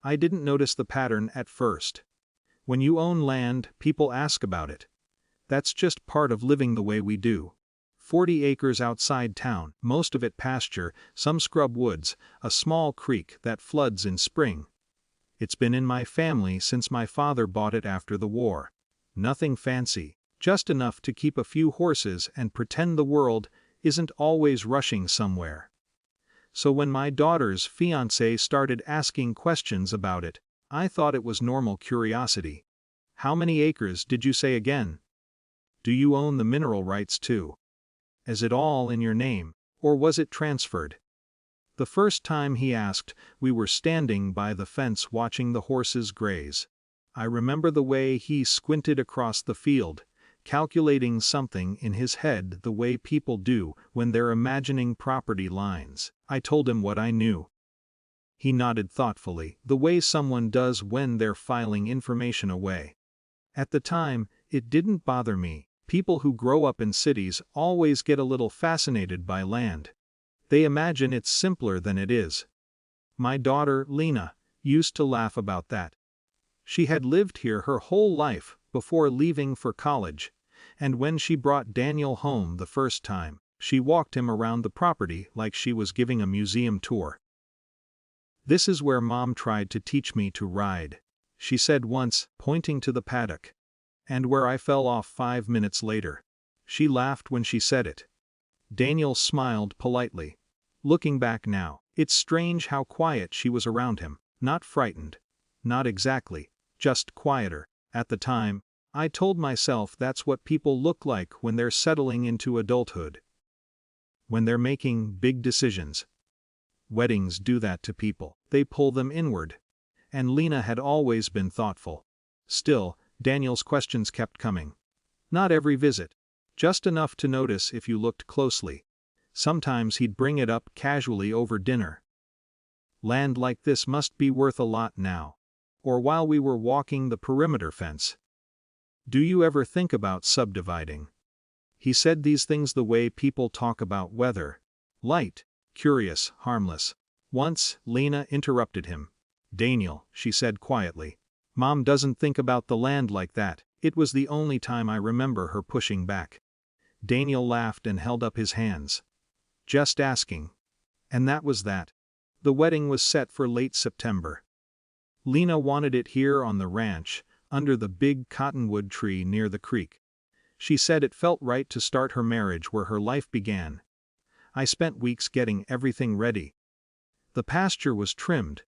I didn't notice the pattern at first. When you own land, people ask about it. That's just part of living the way we do. 40 acres outside town, most of it pasture, some scrub woods, a small creek that floods in spring. It's been in my family since my father bought it after the war. Nothing fancy, just enough to keep a few horses and pretend the world isn't always rushing somewhere. So when my daughter's fiancé started asking questions about it, I thought it was normal curiosity. How many acres did you say again? Do you own the mineral rights too? Is it all in your name, or was it transferred? The first time he asked, we were standing by the fence watching the horses graze. I remember the way he squinted across the field, calculating something in his head the way people do when they're imagining property lines. I told him what I knew. He nodded thoughtfully, the way someone does when they're filing information away. At the time, it didn't bother me. People who grow up in cities always get a little fascinated by land. They imagine it's simpler than it is. My daughter, Lena, used to laugh about that. She had lived here her whole life before leaving for college, and when she brought Daniel home the first time, she walked him around the property like she was giving a museum tour. "This is where Mom tried to teach me to ride," she said once, pointing to the paddock. "And where I fell off 5 minutes later." She laughed when she said it. Daniel smiled politely. Looking back now, it's strange how quiet she was around him, not frightened. Not exactly, just quieter. At the time, I told myself that's what people look like when they're settling into adulthood. When they're making big decisions. Weddings do that to people, they pull them inward. And Lena had always been thoughtful. Still, Daniel's questions kept coming. Not every visit. Just enough to notice if you looked closely. Sometimes he'd bring it up casually over dinner. "Land like this must be worth a lot now." Or while we were walking the perimeter fence. "Do you ever think about subdividing?" He said these things the way people talk about weather. Light, curious, harmless. Once, Lena interrupted him. "Daniel," she said quietly, "Mom doesn't think about the land like that." It was the only time I remember her pushing back. Daniel laughed and held up his hands. "Just asking." And that was that. The wedding was set for late September. Lena wanted it here on the ranch, under the big cottonwood tree near the creek. She said it felt right to start her marriage where her life began. I spent weeks getting everything ready. The pasture was trimmed.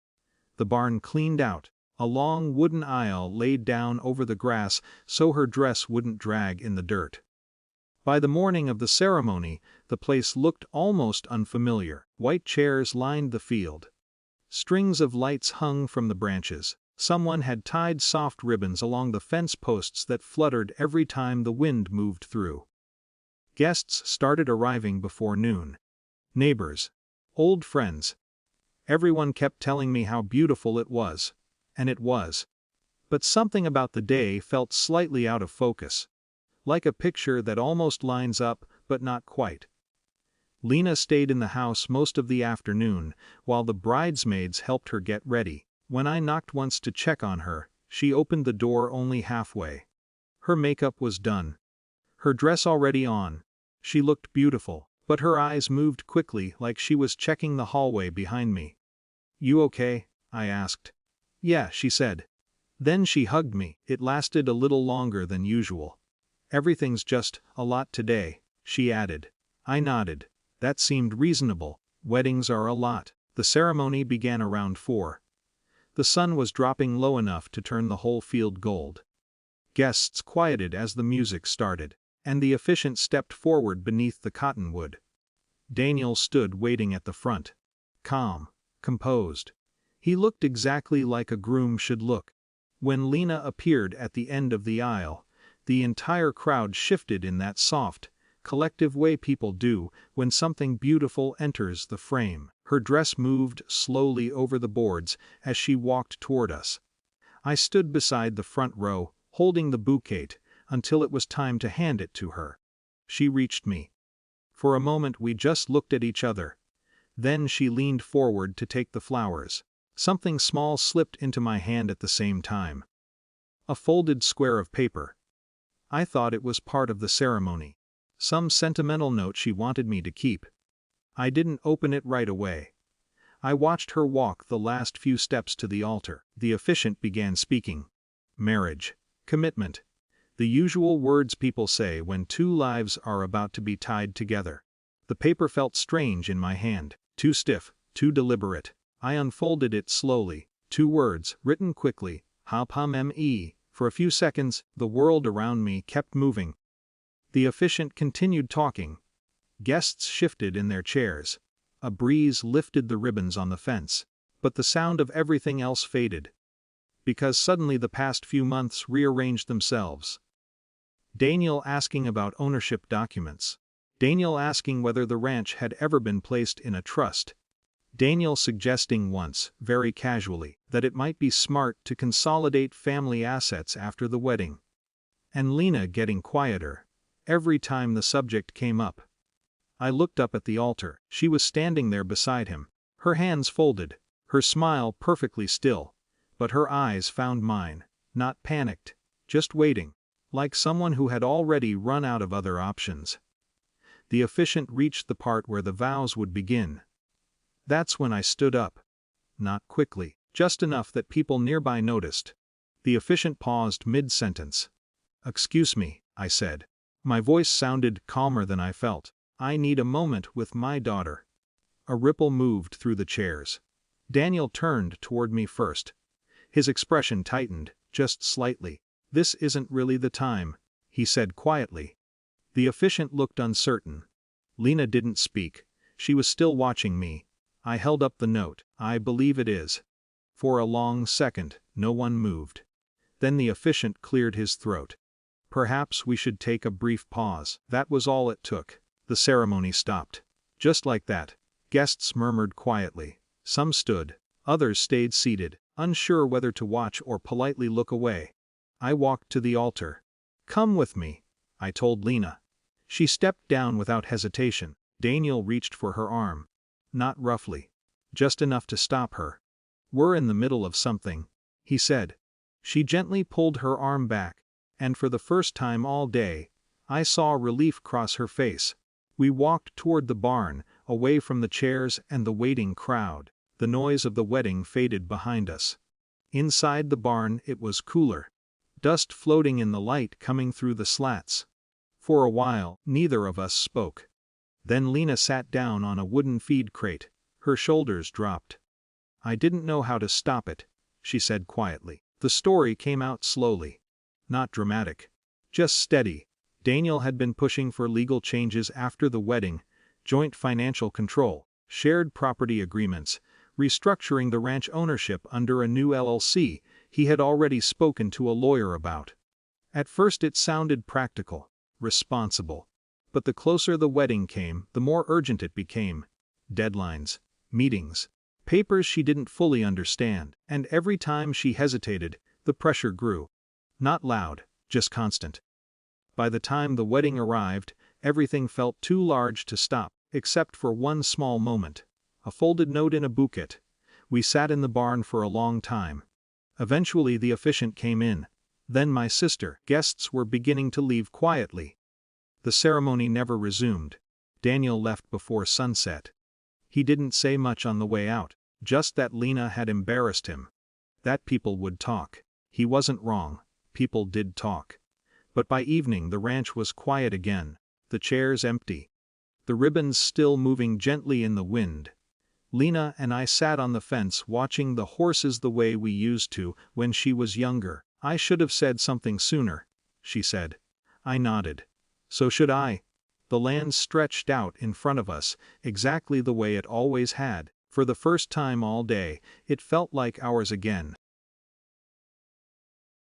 The barn cleaned out. A long wooden aisle laid down over the grass so her dress wouldn't drag in the dirt. By the morning of the ceremony, the place looked almost unfamiliar. White chairs lined the field. Strings of lights hung from the branches. Someone had tied soft ribbons along the fence posts that fluttered every time the wind moved through. Guests started arriving before noon. Neighbors. Old friends. Everyone kept telling me how beautiful it was. And it was. But something about the day felt slightly out of focus. Like a picture that almost lines up, but not quite. Lena stayed in the house most of the afternoon, while the bridesmaids helped her get ready. When I knocked once to check on her, she opened the door only halfway. Her makeup was done. Her dress already on. She looked beautiful, but her eyes moved quickly like she was checking the hallway behind me. "You okay?" I asked. "Yeah," she said. Then she hugged me. It lasted a little longer than usual. "Everything's just a lot today," she added. I nodded. That seemed reasonable. Weddings are a lot. The ceremony began around 4. The sun was dropping low enough to turn the whole field gold. Guests quieted as the music started, and the officiant stepped forward beneath the cottonwood. Daniel stood waiting at the front. Calm, composed. He looked exactly like a groom should look. When Lena appeared at the end of the aisle, the entire crowd shifted in that soft, collective way people do when something beautiful enters the frame. Her dress moved slowly over the boards as she walked toward us. I stood beside the front row, holding the bouquet, until it was time to hand it to her. She reached me. For a moment we just looked at each other. Then she leaned forward to take the flowers. Something small slipped into my hand at the same time. A folded square of paper. I thought it was part of the ceremony. Some sentimental note she wanted me to keep. I didn't open it right away. I watched her walk the last few steps to the altar. The officiant began speaking. Marriage. Commitment. The usual words people say when two lives are about to be tied together. The paper felt strange in my hand, too stiff, too deliberate. I unfolded it slowly. 2 words, written quickly, HAPAM-ME. For a few seconds, the world around me kept moving. The officiant continued talking. Guests shifted in their chairs. A breeze lifted the ribbons on the fence. But the sound of everything else faded. Because suddenly the past few months rearranged themselves. Daniel asking about ownership documents. Daniel asking whether the ranch had ever been placed in a trust. Daniel suggesting once, very casually, that it might be smart to consolidate family assets after the wedding. And Lena getting quieter every time the subject came up. I looked up at the altar. She was standing there beside him, her hands folded, her smile perfectly still, but her eyes found mine, not panicked, just waiting, like someone who had already run out of other options. The officiant reached the part where the vows would begin. That's when I stood up. Not quickly, just enough that people nearby noticed. The officiant paused mid-sentence. "Excuse me," I said. My voice sounded calmer than I felt. "I need a moment with my daughter." A ripple moved through the chairs. Daniel turned toward me first. His expression tightened, just slightly. "This isn't really the time," he said quietly. The officiant looked uncertain. Lena didn't speak. She was still watching me. I held up the note. "I believe it is." For a long second, no one moved. Then the officiant cleared his throat. "Perhaps we should take a brief pause." That was all it took. The ceremony stopped. Just like that. Guests murmured quietly. Some stood. Others stayed seated, unsure whether to watch or politely look away. I walked to the altar. "Come with me," I told Lena. She stepped down without hesitation. Daniel reached for her arm. Not roughly. Just enough to stop her. "We're in the middle of something," he said. She gently pulled her arm back, and for the first time all day, I saw relief cross her face. We walked toward the barn, away from the chairs and the waiting crowd. The noise of the wedding faded behind us. Inside the barn it was cooler. Dust floating in the light coming through the slats. For a while, neither of us spoke. Then Lena sat down on a wooden feed crate. Her shoulders dropped. "I didn't know how to stop it," she said quietly. The story came out slowly. Not dramatic. Just steady. Daniel had been pushing for legal changes after the wedding, joint financial control, shared property agreements, restructuring the ranch ownership under a new LLC he had already spoken to a lawyer about. At first it sounded practical, responsible. But the closer the wedding came, the more urgent it became. Deadlines, meetings, papers she didn't fully understand, and every time she hesitated, the pressure grew. Not loud, just constant. By the time the wedding arrived, everything felt too large to stop, except for one small moment. A folded note in a bouquet. We sat in the barn for a long time. Eventually the officiant came in. Then my sister. Guests were beginning to leave quietly. The ceremony never resumed. Daniel left before sunset. He didn't say much on the way out, just that Lena had embarrassed him. That people would talk. He wasn't wrong. People did talk. But by evening the ranch was quiet again, the chairs empty. The ribbons still moving gently in the wind. Lena and I sat on the fence watching the horses the way we used to when she was younger. "I should have said something sooner," she said. I nodded. "So should I." The land stretched out in front of us, exactly the way it always had. For the first time all day, it felt like ours again.